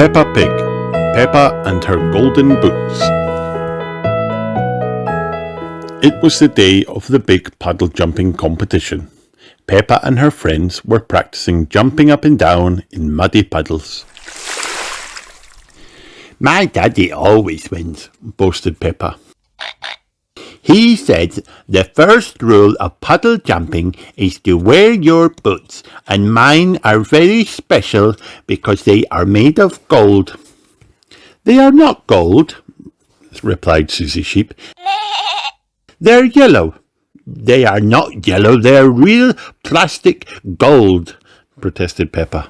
Peppa Pig, Peppa and her golden boots. It was the day of the big puddle jumping competition. Peppa and her friends were practicing jumping up and down in muddy puddles. "My daddy always wins," boasted Peppa. "He said the first rule of puddle jumping is to wear your boots, and mine are very special because they are made of gold." "They are not gold," replied Susie Sheep. "They're yellow." "They are not yellow, they're real plastic gold," protested Peppa.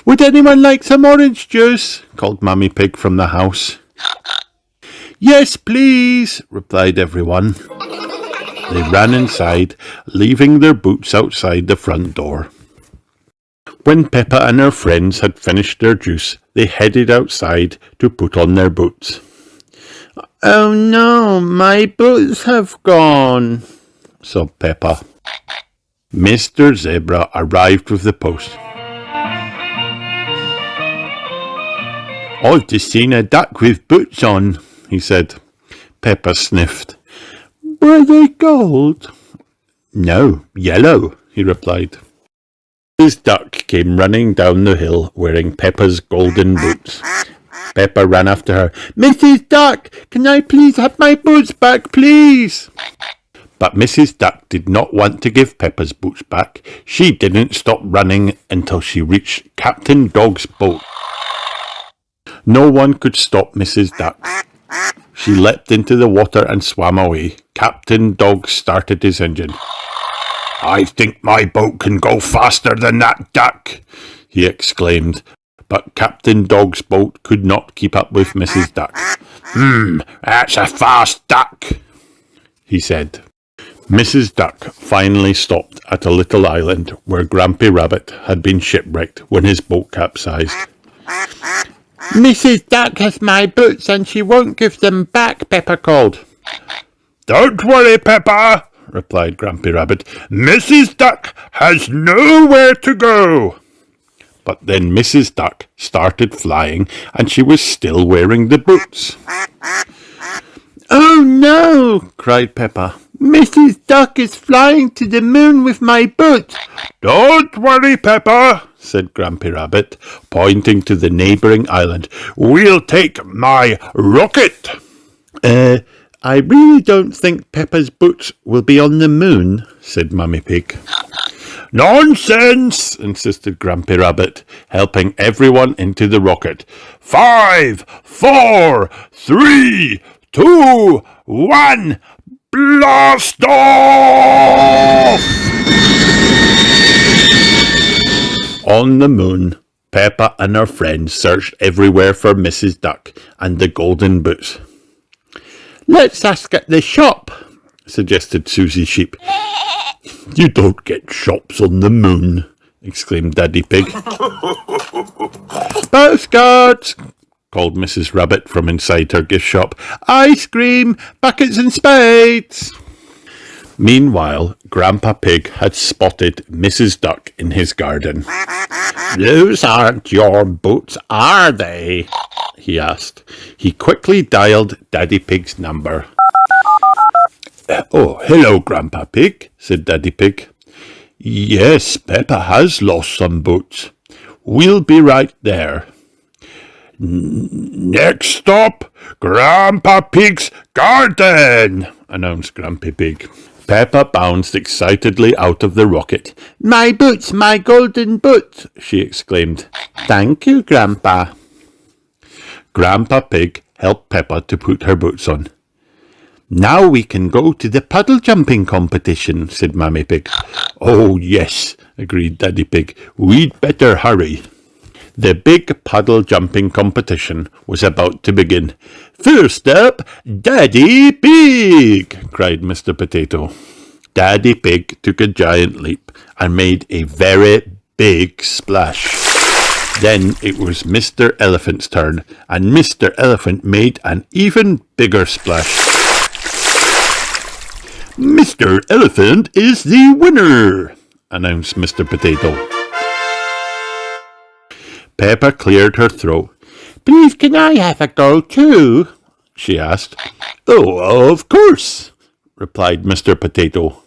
"Would anyone like some orange juice?" called Mummy Pig from the house. "Yes, please," replied everyone. They ran inside, leaving their boots outside the front door. When Peppa and her friends had finished their juice, they headed outside to put on their boots. "Oh no, my boots have gone," sobbed Peppa. Mr. Zebra arrived with the post. "I've just seen a duck with boots on," he said. Peppa sniffed. "Were they gold?" "No, yellow," he replied. Mrs. Duck came running down the hill wearing Peppa's golden boots. Peppa ran after her. "Mrs. Duck, can I please have my boots back, please?" But Mrs. Duck did not want to give Peppa's boots back. She didn't stop running until she reached Captain Dog's boat. No one could stop Mrs. Duck. She leapt into the water and swam away. Captain Dog started his engine. "I think my boat can go faster than that duck," he exclaimed. But Captain Dog's boat could not keep up with Mrs. Duck. That's a fast duck," he said. Mrs. Duck finally stopped at a little island where Grampy Rabbit had been shipwrecked when his boat capsized. "Mrs. Duck has my boots and she won't give them back," Peppa called. "Don't worry, Peppa," replied Grampy Rabbit. "Mrs. Duck has nowhere to go." But then Mrs. Duck started flying and she was still wearing the boots. "Oh no," cried Peppa. "Mrs. Duck is flying to the moon with my boots." "Don't worry, Peppa," said Grampy Rabbit, pointing to the neighbouring island. "We'll take my rocket." I really don't think Peppa's boots will be on the moon," said Mummy Pig. "Nonsense," insisted Grampy Rabbit, helping everyone into the rocket. 5, 4, 3, 2, 1, blast off! On the moon, Peppa and her friends searched everywhere for Mrs. Duck and the golden boots. "Let's ask at the shop," suggested Susie Sheep. "You don't get shops on the moon," exclaimed Daddy Pig. "Postcards," called Mrs. Rabbit from inside her gift shop. "Ice cream, buckets and spades." Meanwhile, Grandpa Pig had spotted Mrs. Duck in his garden. "Those aren't your boots, are they?" he asked. He quickly dialed Daddy Pig's number. "Oh, hello, Grandpa Pig," said Daddy Pig. "Yes, Peppa has lost some boots. We'll be right there." "Next stop, Grandpa Pig's garden," announced Grampy Pig. Peppa bounced excitedly out of the rocket. "My boots, my golden boots," she exclaimed. "Thank you, Grandpa." Grandpa Pig helped Peppa to put her boots on. "Now we can go to the puddle jumping competition," said Mummy Pig. "Oh, yes," agreed Daddy Pig. "We'd better hurry." The big puddle jumping competition was about to begin. "First up, Daddy Pig!" cried Mr. Potato. Daddy Pig took a giant leap and made a very big splash. Then it was Mr. Elephant's turn, and Mr. Elephant made an even bigger splash. "Mr. Elephant is the winner," announced Mr. Potato. Peppa cleared her throat. "Please, can I have a go too?" she asked. "Oh, of course," replied Mr. Potato.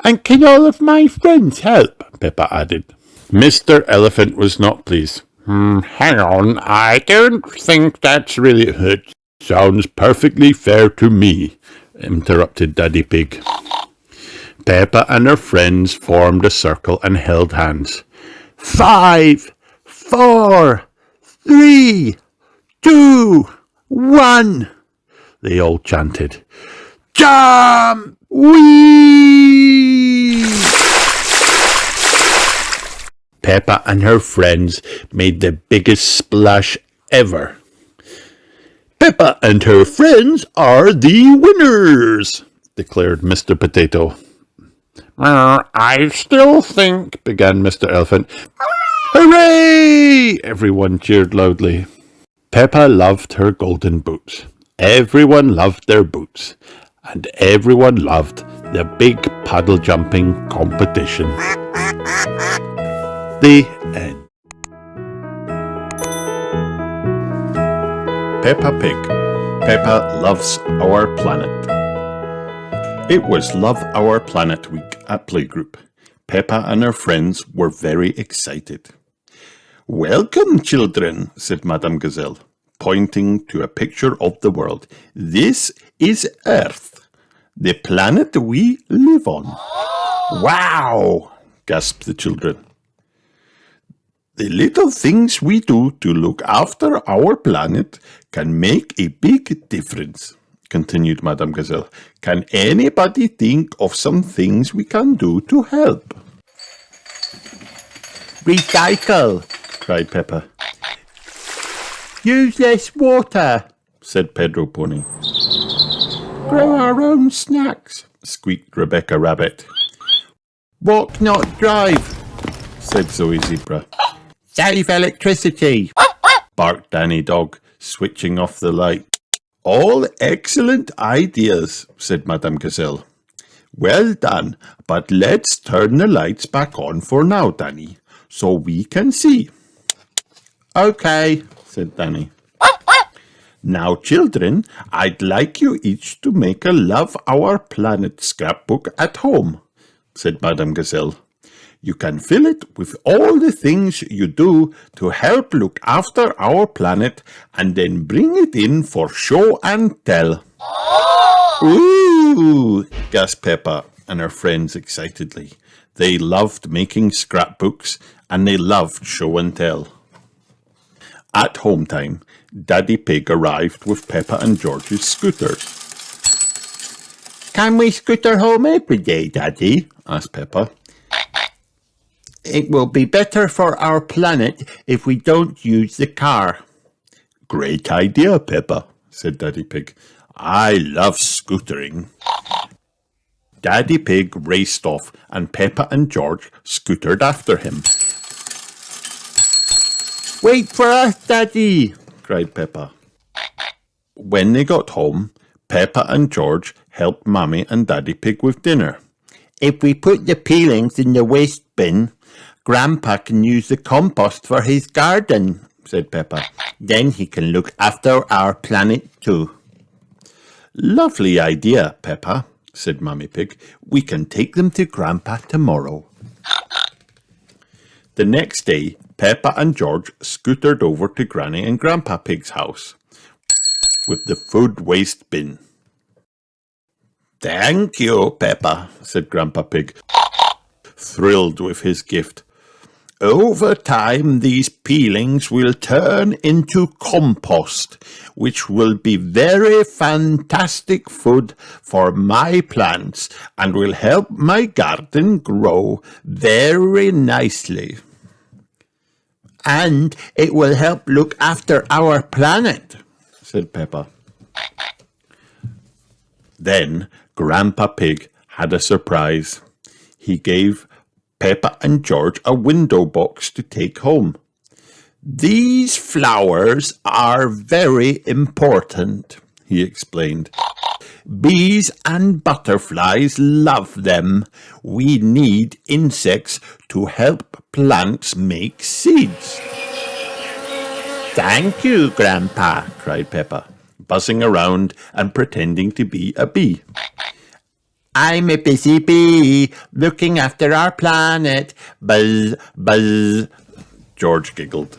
"And can all of my friends help?" Peppa added. Mr. Elephant was not pleased. Hang on, I don't think that's really... It sounds perfectly fair to me," interrupted Daddy Pig. Peppa and her friends formed a circle and held hands. 5, 4, 3, 2, 1, they all chanted. "Jump! Whee!" Peppa and her friends made the biggest splash ever. "Peppa and her friends are the winners," declared Mr. Potato. "I still think," began Mr. Elephant. "Hooray!" Everyone cheered loudly. Peppa loved her golden boots. Everyone loved their boots. And everyone loved the big paddle jumping competition. The end. Peppa Pig. Peppa loves our planet. It was Love Our Planet Week at Playgroup. Peppa and her friends were very excited. "Welcome, children," said Madame Gazelle, pointing to a picture of the world. "This is Earth, the planet we live on." "Wow!" gasped the children. "The little things we do to look after our planet can make a big difference," continued Madame Gazelle. "Can anybody think of some things we can do to help?" "Recycle," cried Peppa. "Use less water," said Pedro Pony. "Grow our own snacks," squeaked Rebecca Rabbit. "Walk, not drive," said Zoe Zebra. "Save electricity," barked Danny Dog, switching off the light. "All excellent ideas," said Madame Gazelle. "Well done, but let's turn the lights back on for now, Danny, so we can see." "Okay," said Danny. "Now, children, I'd like you each to make a Love Our Planet scrapbook at home," said Madame Gazelle. "You can fill it with all the things you do to help look after our planet and then bring it in for show and tell." "Ooh!" gasped Peppa and her friends excitedly. They loved making scrapbooks and they loved show and tell. At home time, Daddy Pig arrived with Peppa and George's scooters. "Can we scooter home every day, Daddy?" asked Peppa. "It will be better for our planet if we don't use the car." "Great idea, Peppa," said Daddy Pig. "I love scootering." Daddy Pig raced off and Peppa and George scootered after him. "Wait for us, Daddy!" cried Peppa. When they got home, Peppa and George helped Mummy and Daddy Pig with dinner. "If we put the peelings in the waste bin, Grandpa can use the compost for his garden," said Peppa. "Then he can look after our planet too." "Lovely idea, Peppa," said Mummy Pig. "We can take them to Grandpa tomorrow." The next day, Peppa and George scootered over to Granny and Grandpa Pig's house with the food waste bin. "Thank you, Peppa," said Grandpa Pig, thrilled with his gift. "Over time, these peelings will turn into compost, which will be very fantastic food for my plants and will help my garden grow very nicely." "And it will help look after our planet," said Peppa. Then Grandpa Pig had a surprise. He gave Peppa and George a window box to take home. "These flowers are very important," he explained. "Bees and butterflies love them. We need insects to help plants make seeds." Thank you, Grandpa, cried Peppa, buzzing around and pretending to be a bee. I'm a busy bee, looking after our planet. Buzz, buzz, George giggled.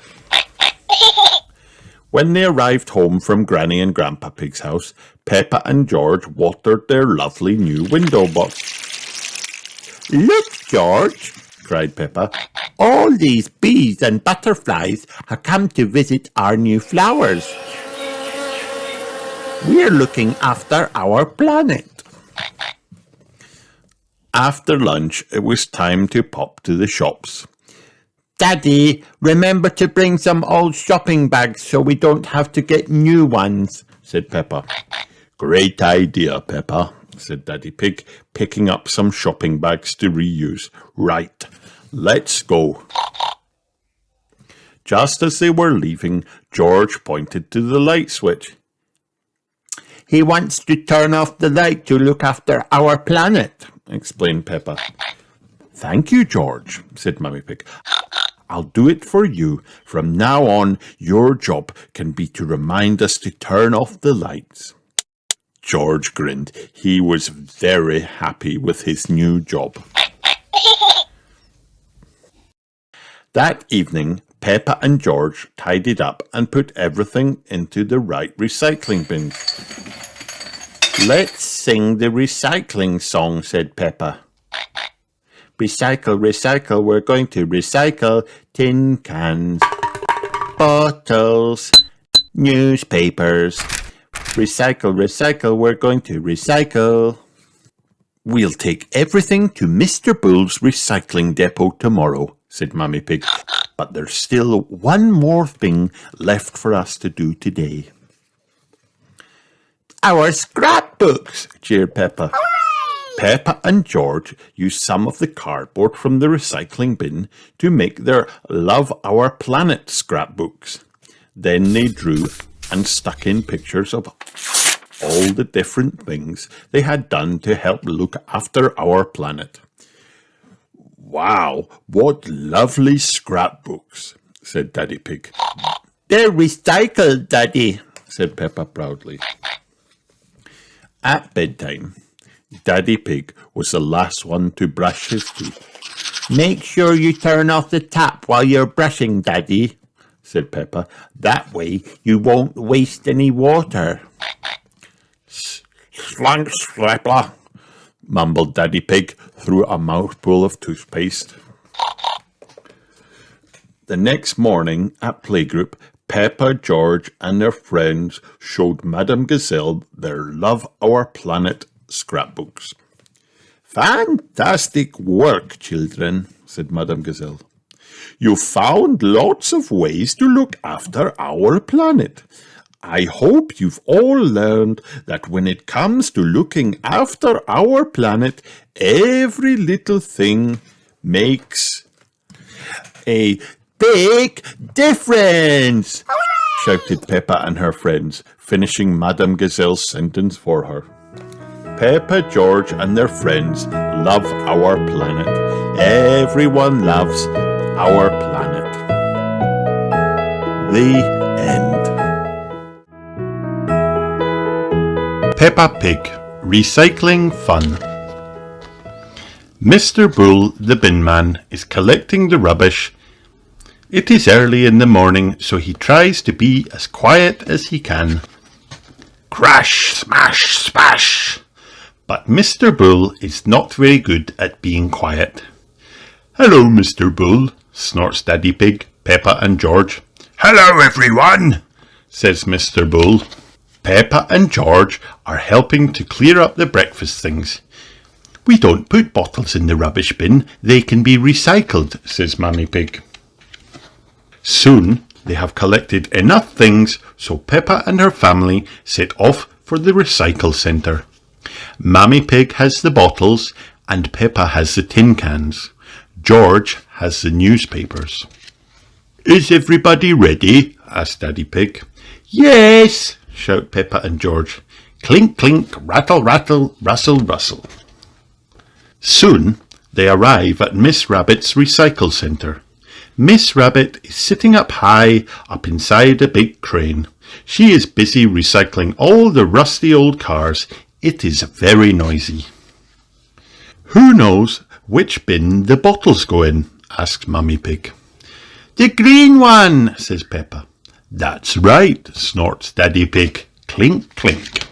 When they arrived home from Granny and Grandpa Pig's house, Peppa and George watered their lovely new window box. Look, George, cried Peppa. All these bees and butterflies have come to visit our new flowers. We're looking after our planet. After lunch, it was time to pop to the shops. Daddy, remember to bring some old shopping bags so we don't have to get new ones, said Peppa. Great idea, Peppa, said Daddy Pig, picking up some shopping bags to reuse. Right, let's go. Just as they were leaving, George pointed to the light switch. He wants to turn off the light to look after our planet, explained Peppa. Thank you, George, said Mummy Pig. I'll do it for you. From now on, your job can be to remind us to turn off the lights. George grinned. He was very happy with his new job. That evening, Peppa and George tidied up and put everything into the right recycling bins. Let's sing the recycling song, said Peppa. Recycle, recycle, we're going to recycle tin cans, bottles, newspapers. Recycle, recycle, we're going to recycle. We'll take everything to Mr. Bull's recycling depot tomorrow, said Mummy Pig. But there's still one more thing left for us to do today. Our scrapbooks, cheered Peppa. Peppa and George used some of the cardboard from the recycling bin to make their Love Our Planet scrapbooks. Then they drew and stuck in pictures of all the different things they had done to help look after our planet. Wow, what lovely scrapbooks, said Daddy Pig. They're recycled, Daddy, said Peppa proudly. At bedtime, Daddy Pig was the last one to brush his teeth. Make sure you turn off the tap while you're brushing, Daddy, said Peppa. That way you won't waste any water. Slunk slapper, mumbled Daddy Pig through a mouthful of toothpaste. The next morning at playgroup, Peppa, George and their friends showed Madame Gazelle their Love Our Planet scrapbooks. Fantastic work, children, said Madame Gazelle. You found lots of ways to look after our planet. I hope you've all learned that when it comes to looking after our planet, every little thing makes a big difference, shouted Peppa and her friends, finishing Madame Gazelle's sentence for her. Peppa, George and their friends love our planet. Everyone loves our planet. The end. Peppa Pig, recycling fun. Mr. Bull, the bin man, is collecting the rubbish. It is early in the morning, so he tries to be as quiet as he can. Crash, smash, splash! But Mr. Bull is not very good at being quiet. Hello, Mr. Bull, snorts Daddy Pig, Peppa and George. Hello, everyone, says Mr. Bull. Peppa and George are helping to clear up the breakfast things. We don't put bottles in the rubbish bin. They can be recycled, says Mummy Pig. Soon they have collected enough things so Peppa and her family set off for the recycle centre. Mummy Pig has the bottles and Peppa has the tin cans. George has the newspapers. Is everybody ready? Asked Daddy Pig. Yes, shout Peppa and George. Clink, clink, rattle, rattle, rustle, rustle. Soon they arrive at Miss Rabbit's recycle centre. Miss Rabbit is sitting up high, up inside a big crane. She is busy recycling all the rusty old cars. It is very noisy. Who knows which bin the bottles go in? Asks Mummy Pig. The green one, says Peppa. That's right, snorts Daddy Pig. Clink, clink.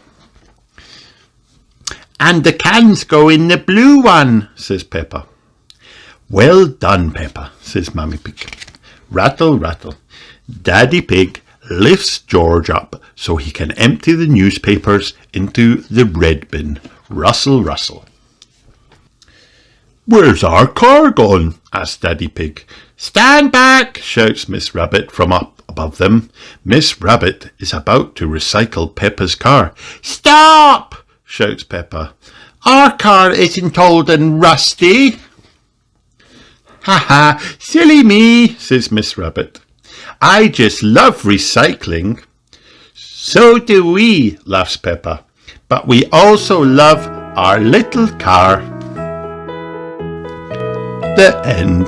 And the cans go in the blue one, says Peppa. Well done, Peppa, says Mummy Pig. Rattle, rattle. Daddy Pig lifts George up so he can empty the newspapers into the red bin. Rustle, rustle. Where's our car gone? Asks Daddy Pig. Stand back, shouts Miss Rabbit from up above them. Miss Rabbit is about to recycle Peppa's car. Stop, shouts Peppa. Our car isn't old and rusty. Ha ha, silly me, says Miss Rabbit. I just love recycling. So do we, laughs Peppa. But we also love our little car. The end.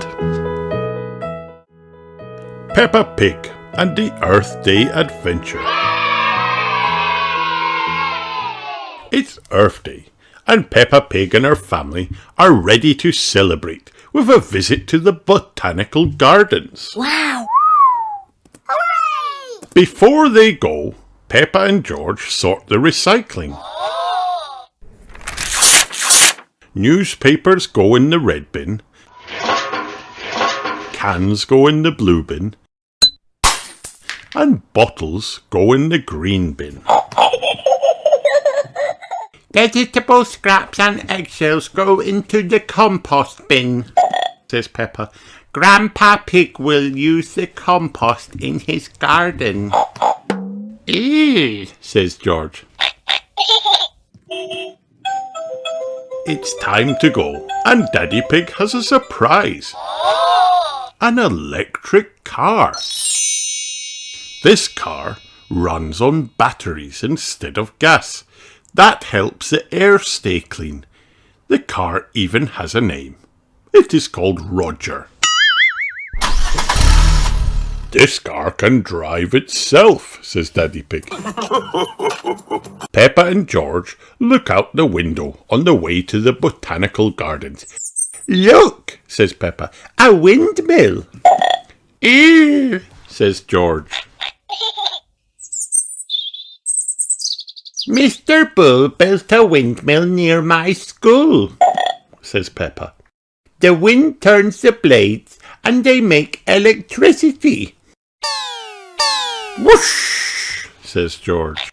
Peppa Pig and the Earth Day Adventure. It's Earth Day, and Peppa Pig and her family are ready to celebrate with a visit to the botanical gardens. Wow! Hooray! Before they go, Peppa and George sort the recycling. Newspapers go in the red bin, cans go in the blue bin, and bottles go in the green bin. Vegetable scraps and eggshells go into the compost bin, says Peppa. Grandpa Pig will use the compost in his garden. Ew, says George. It's time to go, and Daddy Pig has a surprise. An electric car. This car runs on batteries instead of gas. That helps the air stay clean. The car even has a name. It is called Roger. This car can drive itself, says Daddy Pig. Peppa and George look out the window on the way to the botanical gardens. Look, says Peppa, a windmill. Ew, says George. Mr. Bull built a windmill near my school, says Peppa. The wind turns the blades and they make electricity. Whoosh, says George.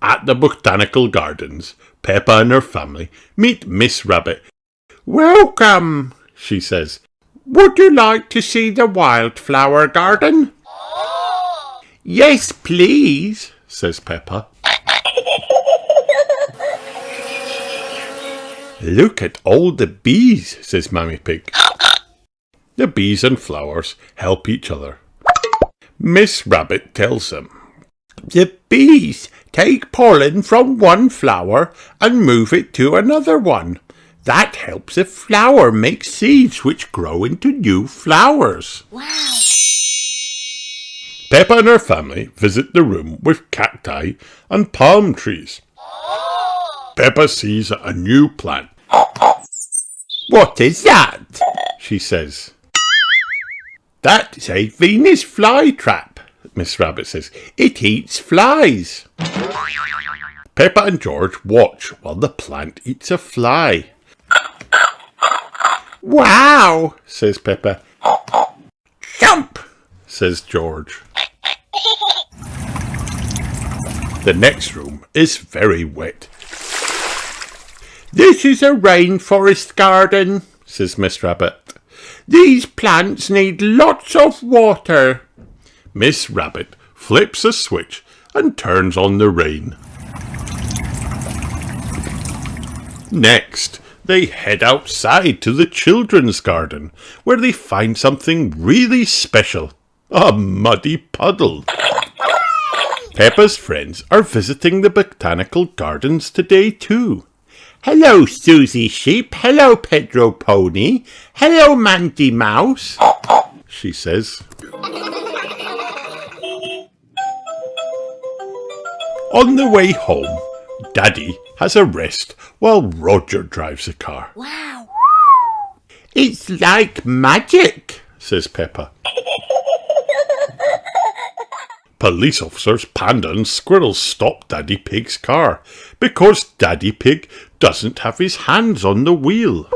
At the botanical gardens, Peppa and her family meet Miss Rabbit. Welcome, she says. Would you like to see the wildflower garden? Yes, please, says Peppa. Look at all the bees, says Mummy Pig. The bees and flowers help each other. Miss Rabbit tells them. The bees take pollen from one flower and move it to another one. That helps the flower make seeds which grow into new flowers. Wow! Peppa and her family visit the room with cacti and palm trees. Peppa sees a new plant. What is that? She says. That's a Venus flytrap, Miss Rabbit says. It eats flies. Peppa and George watch while the plant eats a fly. Wow, says Peppa. jump, says George. The next room is very wet. This is a rainforest garden, says Miss Rabbit. These plants need lots of water. Miss Rabbit flips a switch and turns on the rain. Next, they head outside to the children's garden, where they find something really special. A muddy puddle. Peppa's friends are visiting the botanical gardens today too. Hello, Susie Sheep. Hello, Pedro Pony. Hello, Mandy Mouse, she says. On the way home, Daddy has a rest while Roger drives the car. Wow. It's like magic, says Peppa. Police officers, Panda and Squirrel stop Daddy Pig's car because Daddy Pig doesn't have his hands on the wheel.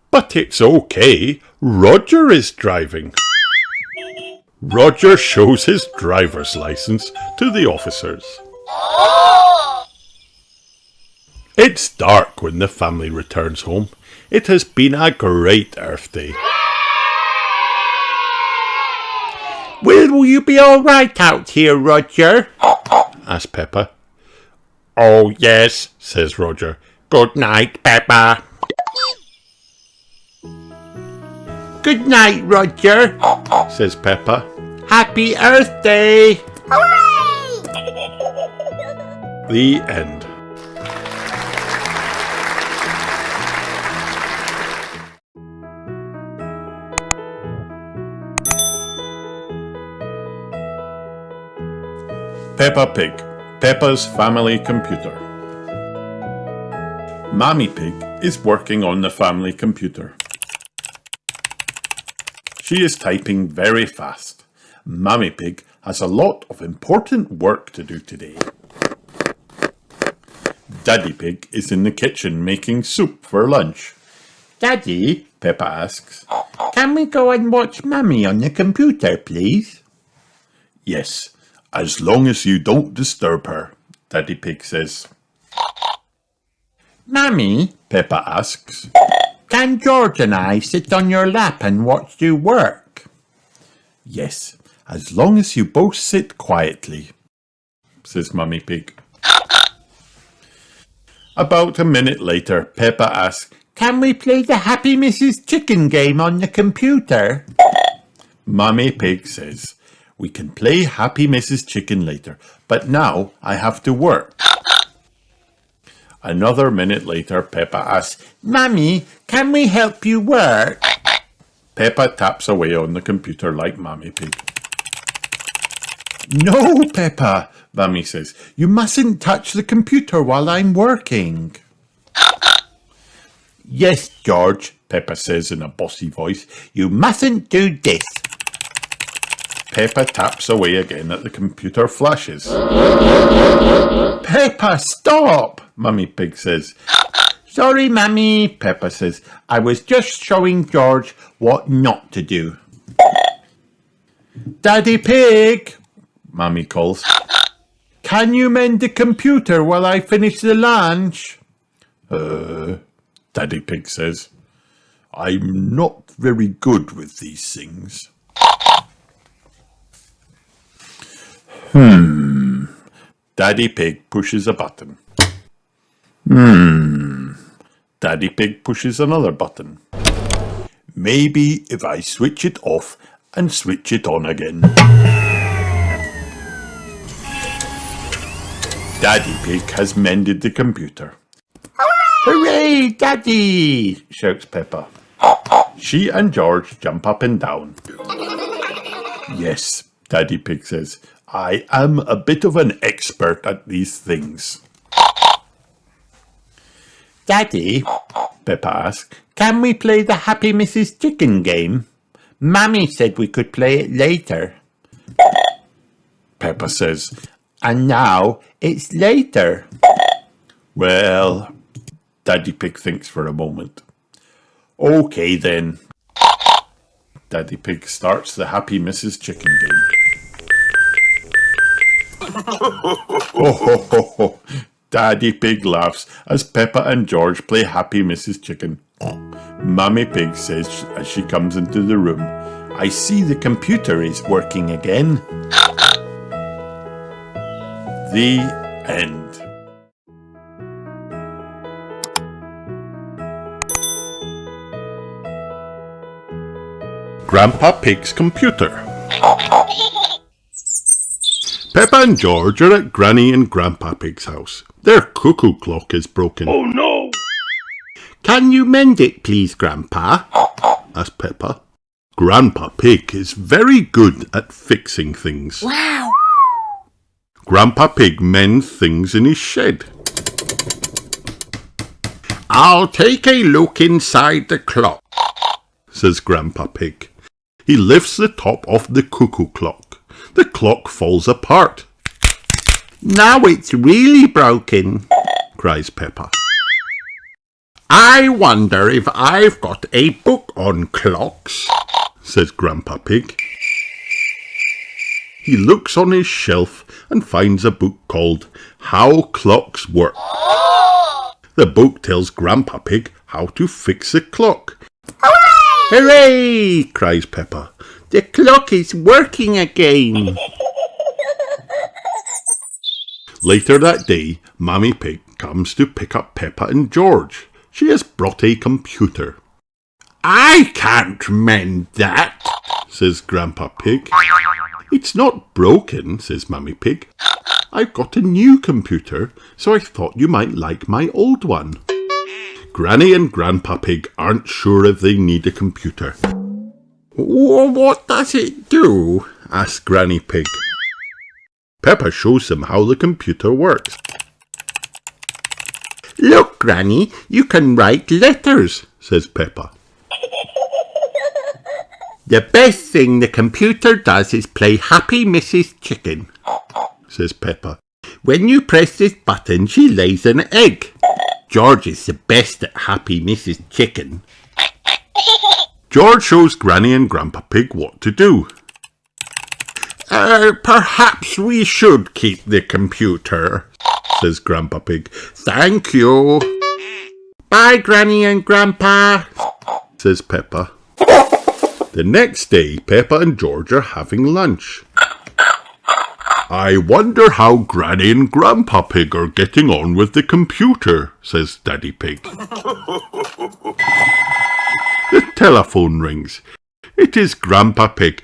But it's okay, Roger is driving. Roger shows his driver's license to the officers. It's dark when the family returns home. It has been a great Earth Day. Will you be all right out here, Roger? asked Peppa. Oh, yes, says Roger. Good night, Peppa. Good night, Roger, says Peppa. Happy Earth Day! Hooray! The end. Peppa Pig, Peppa's family computer. Mammy Pig is working on the family computer. She is typing very fast. Mammy Pig has a lot of important work to do today. Daddy Pig is in the kitchen making soup for lunch. Daddy, Peppa asks. can we go and watch Mummy on the computer, please? Yes, as long as you don't disturb her, Daddy Pig says. Mummy, Peppa asks. can George and I sit on your lap and watch you work? Yes, as long as you both sit quietly, says Mummy Pig. About a minute later, Peppa asks, Can we play the Happy Mrs. Chicken game on the computer? Mummy Pig says, we can play Happy Mrs. Chicken later, but now I have to work. Another minute later, Peppa asks, Mummy, can we help you work? Peppa taps away on the computer like Mummy Pig. No, Peppa, Mummy says. You mustn't touch the computer while I'm working. Yes, George, Peppa says in a bossy voice. You mustn't do this. Peppa taps away again at the computer flashes. Peppa, stop, Mummy Pig says. Sorry, Mummy, Peppa says. I was just showing George what not to do. Daddy Pig, Mummy calls. Can you mend the computer while I finish the lunch? Daddy Pig says, I'm not very good with these things. Daddy Pig pushes a button. Daddy Pig pushes another button. Maybe if I switch it off and switch it on again. Daddy Pig has mended the computer. Hooray, Daddy, shouts Peppa. She and George jump up and down. Yes, Daddy Pig says, I am a bit of an expert at these things. Daddy, Peppa asks, can we play the Happy Mrs. Chicken game? Mummy said we could play it later. Peppa says, And now it's later. well, Daddy Pig thinks for a moment. Okay then. Daddy Pig starts the Happy Mrs. Chicken game. Ho ho ho ho. Daddy Pig laughs as Peppa and George play Happy Mrs. Chicken. Mummy Pig says as she comes into the room, I see the computer is working again. The end. Grandpa Pig's computer. Peppa and George are at Granny and Grandpa Pig's house. Their cuckoo clock is broken. Oh no! Can you mend it, please, Grandpa? asked Peppa. Grandpa Pig is very good at fixing things. Wow! Grandpa Pig mends things in his shed. I'll take a look inside the clock, says Grandpa Pig. He lifts the top off the cuckoo clock. The clock falls apart. Now it's really broken, cries Peppa. I wonder if I've got a book on clocks, says Grandpa Pig. He looks on his shelf and finds a book called How Clocks Work. The book tells Grandpa Pig how to fix a clock. Hooray! cries Peppa. The clock is working again. Later that day, Mummy Pig comes to pick up Peppa and George. She has brought a computer. I can't mend that, says Grandpa Pig. It's not broken, says Mummy Pig. I've got a new computer, so I thought you might like my old one. Granny and Grandpa Pig aren't sure if they need a computer. What does it do? asks Granny Pig. Peppa shows them how the computer works. Look, Granny, you can write letters, says Peppa. The best thing the computer does is play Happy Mrs. Chicken, says Peppa. When you press this button, she lays an egg. George is the best at Happy Mrs. Chicken. George shows Granny and Grandpa Pig what to do. Perhaps we should keep the computer, says Grandpa Pig. Thank you. Bye, Granny and Grandpa, says Peppa. The next day, Peppa and George are having lunch. I wonder how Granny and Grandpa Pig are getting on with the computer, says Daddy Pig. The telephone rings. It is Grandpa Pig.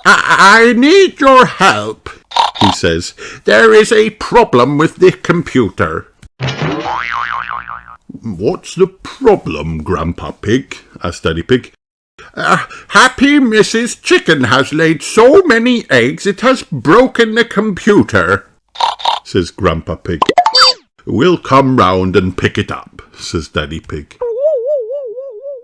I need your help, he says. There is a problem with the computer. What's the problem, Grandpa Pig? asked Daddy Pig. Happy Mrs. Chicken has laid so many eggs it has broken the computer, says Grandpa Pig. We'll come round and pick it up, says Daddy Pig.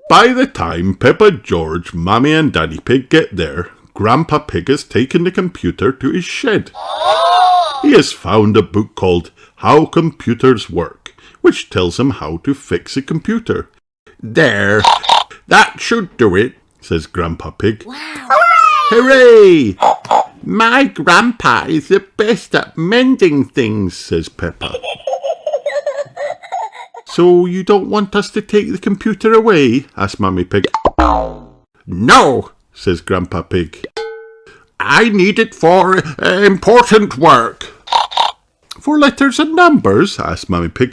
By the time Peppa, George, Mummy and Daddy Pig get there, Grandpa Pig has taken the computer to his shed. He has found a book called How Computers Work, which tells him how to fix a computer. There, that should do it, says Grandpa Pig. Wow! Hooray! My grandpa is the best at mending things, says Peppa. So you don't want us to take the computer away? asked Mummy Pig. No, says Grandpa Pig. I need it for important work. For letters and numbers? asked Mummy Pig.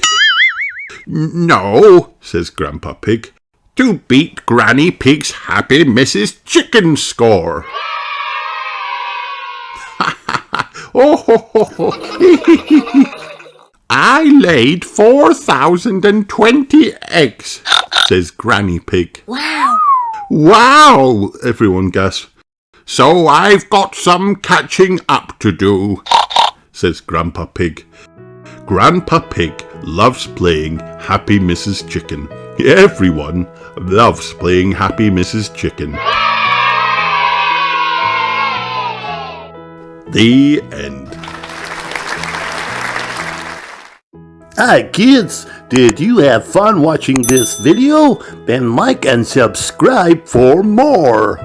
No, says Grandpa Pig. To beat Granny Pig's Happy Mrs. Chicken score. Oh, ho, ho, ho. I laid 4,020 eggs, says Granny Pig. Wow! Wow, everyone gasps. So I've got some catching up to do, says Grandpa Pig. Grandpa Pig loves playing Happy Mrs. Chicken. Everyone loves playing Happy Mrs. Chicken. The end. Hi kids, did you have fun watching this video? Then like and subscribe for more.